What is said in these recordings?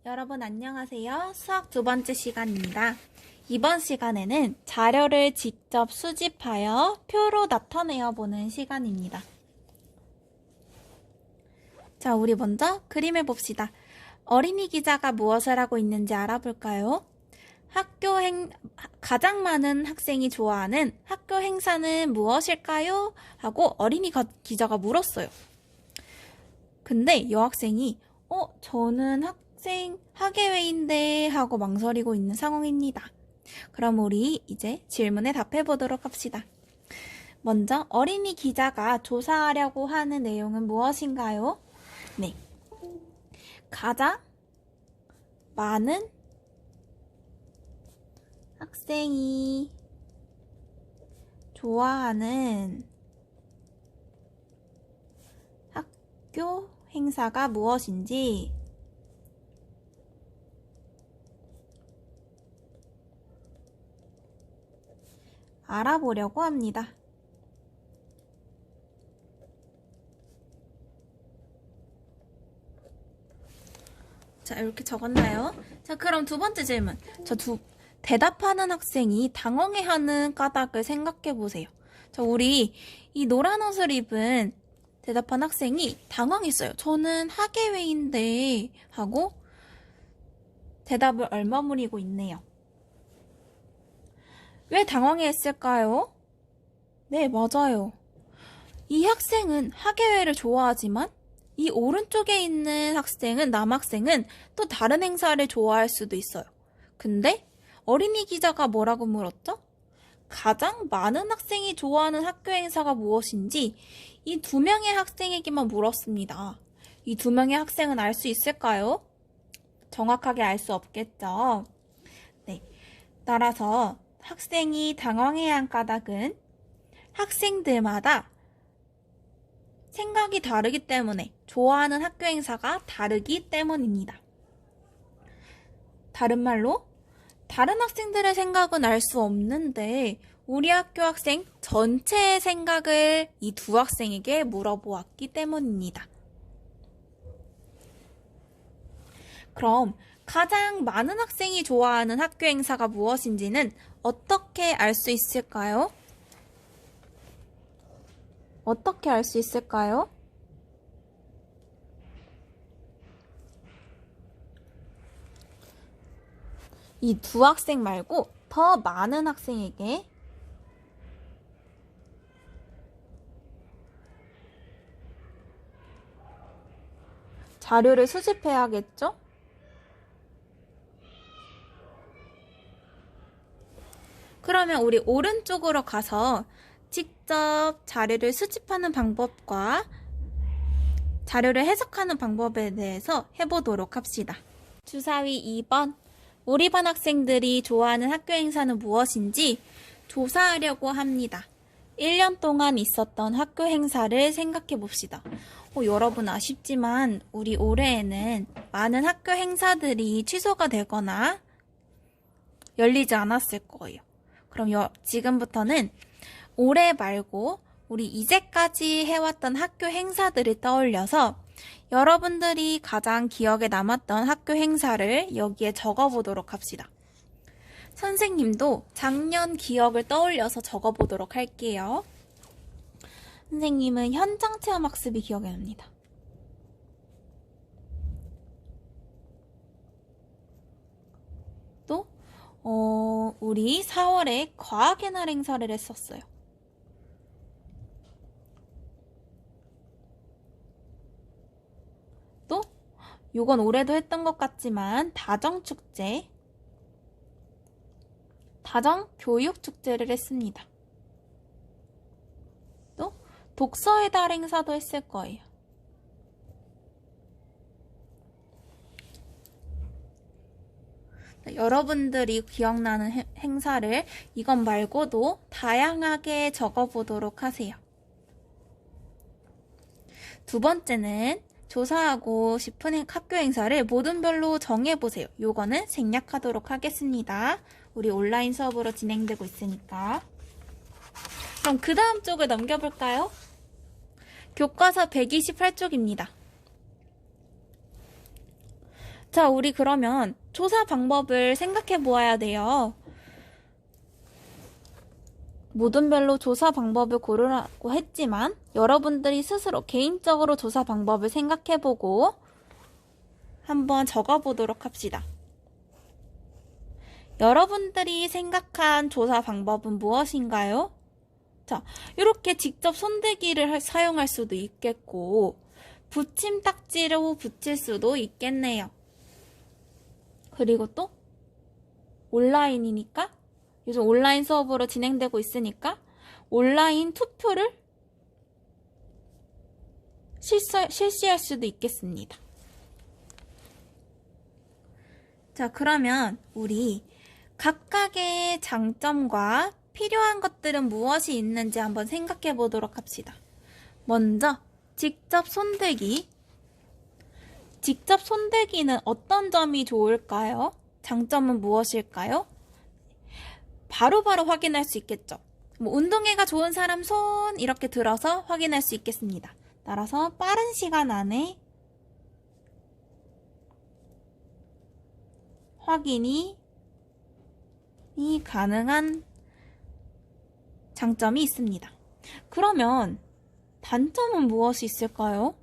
여러분 안녕하세요. 수학 두 번째 시간입니다. 이번 시간에는 자료를 직접 수집하여 표로 나타내어 보는 시간입니다. 자, 우리 먼저 그림을 봅시다. 어린이 기자가 무엇을 하고 있는지 알아볼까요? 가장 많은 학생이 좋아하는 학교 행사는 무엇일까요? 하고 어린이 기자가 물었어요. 근데 여학생이 저는 학예회인데 하고 망설이고 있는 상황입니다. 그럼 우리 이제 질문에 답해 보도록 합시다. 먼저 어린이 기자가 조사하려고 하는 내용은 무엇인가요? 네, 가장 많은 학생이 좋아하는 학교 행사가 무엇인지 알아보려고 합니다. 자, 이렇게 적었나요? 자, 그럼 두 번째 질문. 대답하는 학생이 당황해하는 까닭을 생각해 보세요. 자, 우리 이 노란 옷을 입은 대답한 학생이 당황했어요. 저는 학예회인데 하고 대답을 얼머무리고 있네요. 왜 당황했을까요? 네, 맞아요. 이 학생은 학예회를 좋아하지만 이 오른쪽에 있는 남학생은 또 다른 행사를 좋아할 수도 있어요. 근데 어린이 기자가 뭐라고 물었죠? 가장 많은 학생이 좋아하는 학교 행사가 무엇인지 이 두 명의 학생에게만 물었습니다. 이 두 명의 학생은 알 수 있을까요? 정확하게 알 수 없겠죠. 네. 따라서 학생이 당황해야 한 까닭은 학생들마다 생각이 다르기 때문에 좋아하는 학교 행사가 다르기 때문입니다. 다른 말로 다른 학생들의 생각은 알 수 없는데 우리 학교 학생 전체의 생각을 이 두 학생에게 물어보았기 때문입니다. 그럼 가장 많은 학생이 좋아하는 학교 행사가 무엇인지는 어떻게 알 수 있을까요? 어떻게 알 수 있을까요? 이 두 학생 말고 더 많은 학생에게 자료를 수집해야겠죠? 그러면 우리 오른쪽으로 가서 직접 자료를 수집하는 방법과 자료를 해석하는 방법에 대해서 해보도록 합시다. 주사위 2번. 우리 반 학생들이 좋아하는 학교 행사는 무엇인지 조사하려고 합니다. 1년 동안 있었던 학교 행사를 생각해 봅시다. 여러분 아쉽지만 우리 올해에는 많은 학교 행사들이 취소가 되거나 열리지 않았을 거예요. 그럼 지금부터는 올해 말고 우리 이제까지 해왔던 학교 행사들을 떠올려서 여러분들이 가장 기억에 남았던 학교 행사를 여기에 적어보도록 합시다. 선생님도 작년 기억을 떠올려서 적어보도록 할게요. 선생님은 현장 체험 학습이 기억에 납니다. 또 우리 4월에 과학의 날 행사를 했었어요. 또 요건 올해도 했던 것 같지만 다정축제, 다정교육축제를 했습니다. 또 독서의 달 행사도 했을 거예요. 여러분들이 기억나는 행사를 이것 말고도 다양하게 적어보도록 하세요. 두 번째는 조사하고 싶은 학교 행사를 모든별로 정해보세요. 요거는 생략하도록 하겠습니다. 우리 온라인 수업으로 진행되고 있으니까. 그럼 그 다음 쪽을 넘겨볼까요? 교과서 128쪽입니다. 자, 우리 그러면 조사 방법을 생각해 보아야 돼요. 모든 별로 조사 방법을 고르라고 했지만 여러분들이 스스로 개인적으로 조사 방법을 생각해 보고 한번 적어 보도록 합시다. 여러분들이 생각한 조사 방법은 무엇인가요? 자, 이렇게 직접 손대기를 사용할 수도 있겠고 붙임딱지로 붙일 수도 있겠네요. 그리고 또 온라인이니까 요즘 온라인 수업으로 진행되고 있으니까 온라인 투표를 실시할 수도 있겠습니다. 자, 그러면 우리 각각의 장점과 필요한 것들은 무엇이 있는지 한번 생각해 보도록 합시다. 먼저 직접 손대기. 직접 손대기는 어떤 점이 좋을까요? 장점은 무엇일까요? 바로바로 확인할 수 있겠죠. 뭐 운동회가 좋은 사람 손 이렇게 들어서 확인할 수 있겠습니다. 따라서 빠른 시간 안에 확인이 가능한 장점이 있습니다. 그러면 단점은 무엇이 있을까요?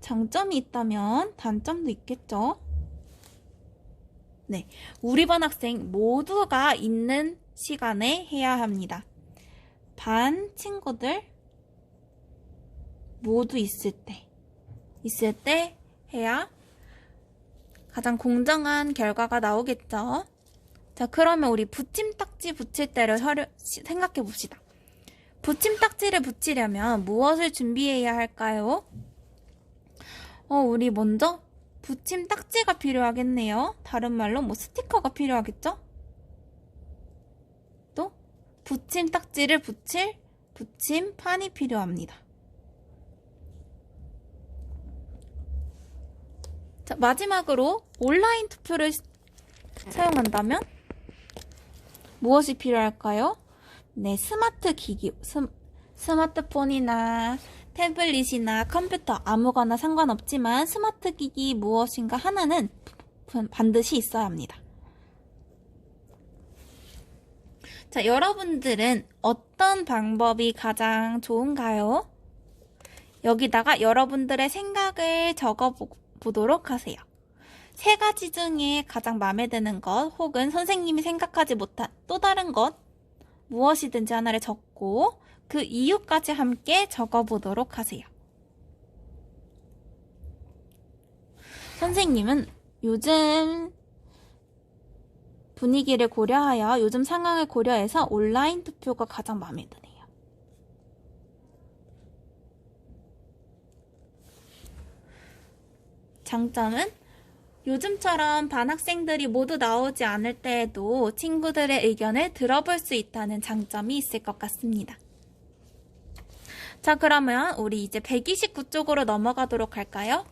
장점이 있다면 단점도 있겠죠? 네, 우리 반 학생 모두가 있는 시간에 해야 합니다. 반 친구들 모두 있을 때 해야 가장 공정한 결과가 나오겠죠? 자, 그러면 우리 붙임딱지 붙일 때를 생각해 봅시다. 붙임딱지를 붙이려면 무엇을 준비해야 할까요? 우리 먼저 붙임딱지가 필요하겠네요. 다른 말로 뭐 스티커가 필요하겠죠? 또 붙임딱지를 붙일 붙임판이 필요합니다. 자, 마지막으로 온라인 투표를 사용한다면 무엇이 필요할까요? 네, 스마트 기기, 스마트폰이나 태블릿이나 컴퓨터 아무거나 상관없지만 스마트 기기 무엇인가 하나는 반드시 있어야 합니다. 자, 여러분들은 어떤 방법이 가장 좋은가요? 여기다가 여러분들의 생각을 적어보도록 하세요. 세 가지 중에 가장 마음에 드는 것 혹은 선생님이 생각하지 못한 또 다른 것 무엇이든지 하나를 적고 그 이유까지 함께 적어보도록 하세요. 선생님은 요즘 분위기를 고려하여 요즘 상황을 고려해서 온라인 투표가 가장 마음에 드네요. 장점은 요즘처럼 반 학생들이 모두 나오지 않을 때에도 친구들의 의견을 들어볼 수 있다는 장점이 있을 것 같습니다. 자, 그러면 우리 이제 129쪽으로 넘어가도록 할까요?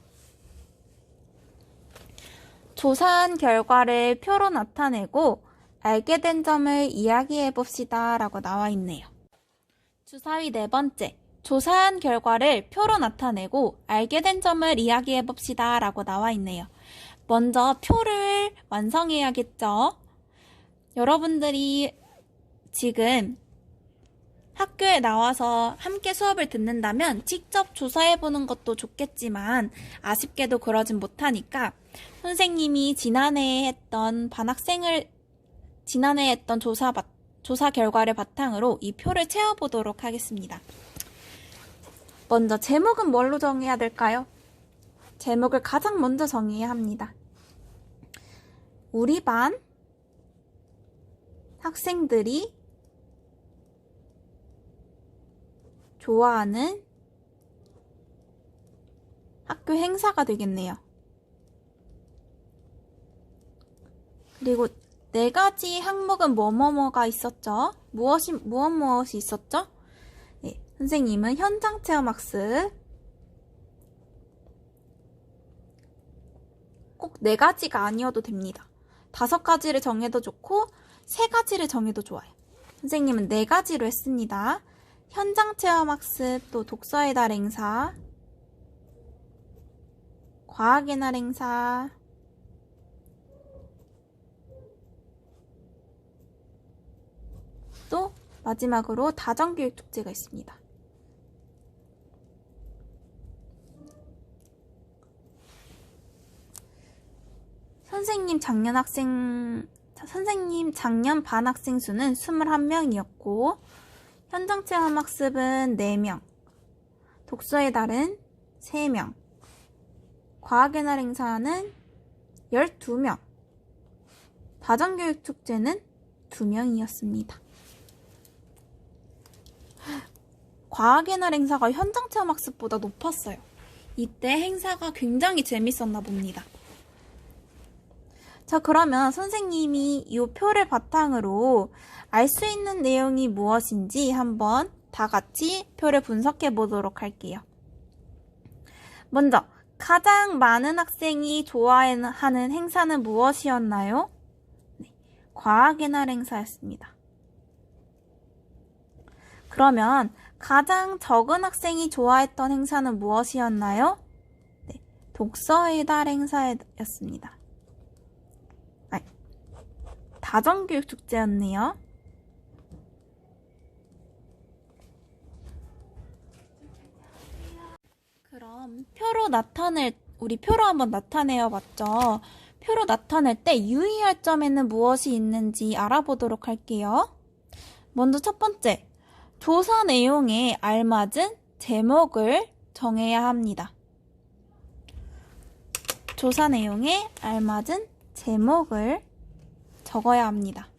조사한 결과를 표로 나타내고 알게 된 점을 이야기해 봅시다 라고 나와 있네요. 주사위 네 번째, 조사한 결과를 표로 나타내고 알게 된 점을 이야기해 봅시다 라고 나와 있네요. 먼저 표를 완성해야겠죠? 여러분들이 지금 학교에 나와서 함께 수업을 듣는다면 직접 조사해보는 것도 좋겠지만 아쉽게도 그러진 못하니까 선생님이 지난해에 했던 조사 결과를 바탕으로 이 표를 채워보도록 하겠습니다. 먼저 제목은 뭘로 정해야 될까요? 제목을 가장 먼저 정해야 합니다. 우리 반 학생들이 좋아하는 학교 행사가 되겠네요. 그리고 네 가지 항목은 뭐뭐뭐가 있었죠? 무엇이 있었죠? 네, 선생님은 현장 체험 학습 꼭 네 가지가 아니어도 됩니다. 5가지를 정해도 좋고 3가지를 정해도 좋아요. 선생님은 4가지로 했습니다. 현장 체험 학습, 또 독서의 달 행사 과학의 날 행사, 또 마지막으로 다정교육축제가 있습니다. 선생님 작년 반 학생 수는 21명이었고 현장체험학습은 4명, 독서의 달은 3명, 과학의 날 행사는 12명, 다정교육축제는 2명이었습니다. 과학의 날 행사가 현장체험학습보다 높았어요. 이때 행사가 굉장히 재밌었나 봅니다. 자, 그러면 선생님이 이 표를 바탕으로 알 수 있는 내용이 무엇인지 한번 다 같이 표를 분석해 보도록 할게요. 먼저 가장 많은 학생이 좋아하는 행사는 무엇이었나요? 네, 과학의 날 행사였습니다. 그러면 가장 적은 학생이 좋아했던 행사는 무엇이었나요? 네, 독서의 달 행사였습니다. 다정교육축제였네요. 그럼 우리 표로 한번 나타내어 봤죠? 표로 나타낼 때 유의할 점에는 무엇이 있는지 알아보도록 할게요. 먼저 첫 번째, 조사 내용에 알맞은 제목을 정해야 합니다. 조사 내용에 알맞은 제목을 적어야 합니다.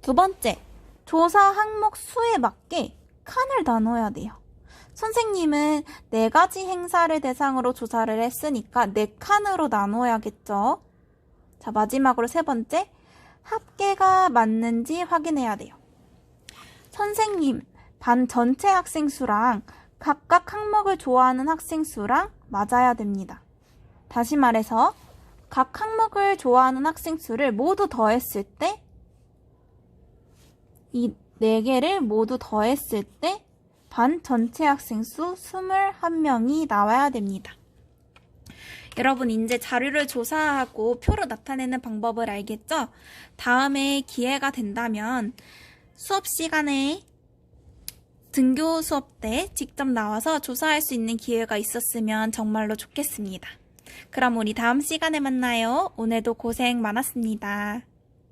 두 번째, 조사 항목 수에 맞게 칸을 나눠야 돼요. 선생님은 4가지 행사를 대상으로 조사를 했으니까 4칸으로 나눠야겠죠. 자, 마지막으로 세 번째, 합계가 맞는지 확인해야 돼요. 선생님, 반 전체 학생 수랑 각각 항목을 좋아하는 학생 수랑 맞아야 됩니다. 다시 말해서 각 항목을 좋아하는 학생 수를 모두 더했을 때 이 4개를 모두 더했을 때 반 전체 학생 수 21명이 나와야 됩니다. 여러분 이제 자료를 조사하고 표로 나타내는 방법을 알겠죠? 다음에 기회가 된다면 수업 시간에 등교 수업 때 직접 나와서 조사할 수 있는 기회가 있었으면 정말로 좋겠습니다. 그럼 우리 다음 시간에 만나요. 오늘도 고생 많았습니다.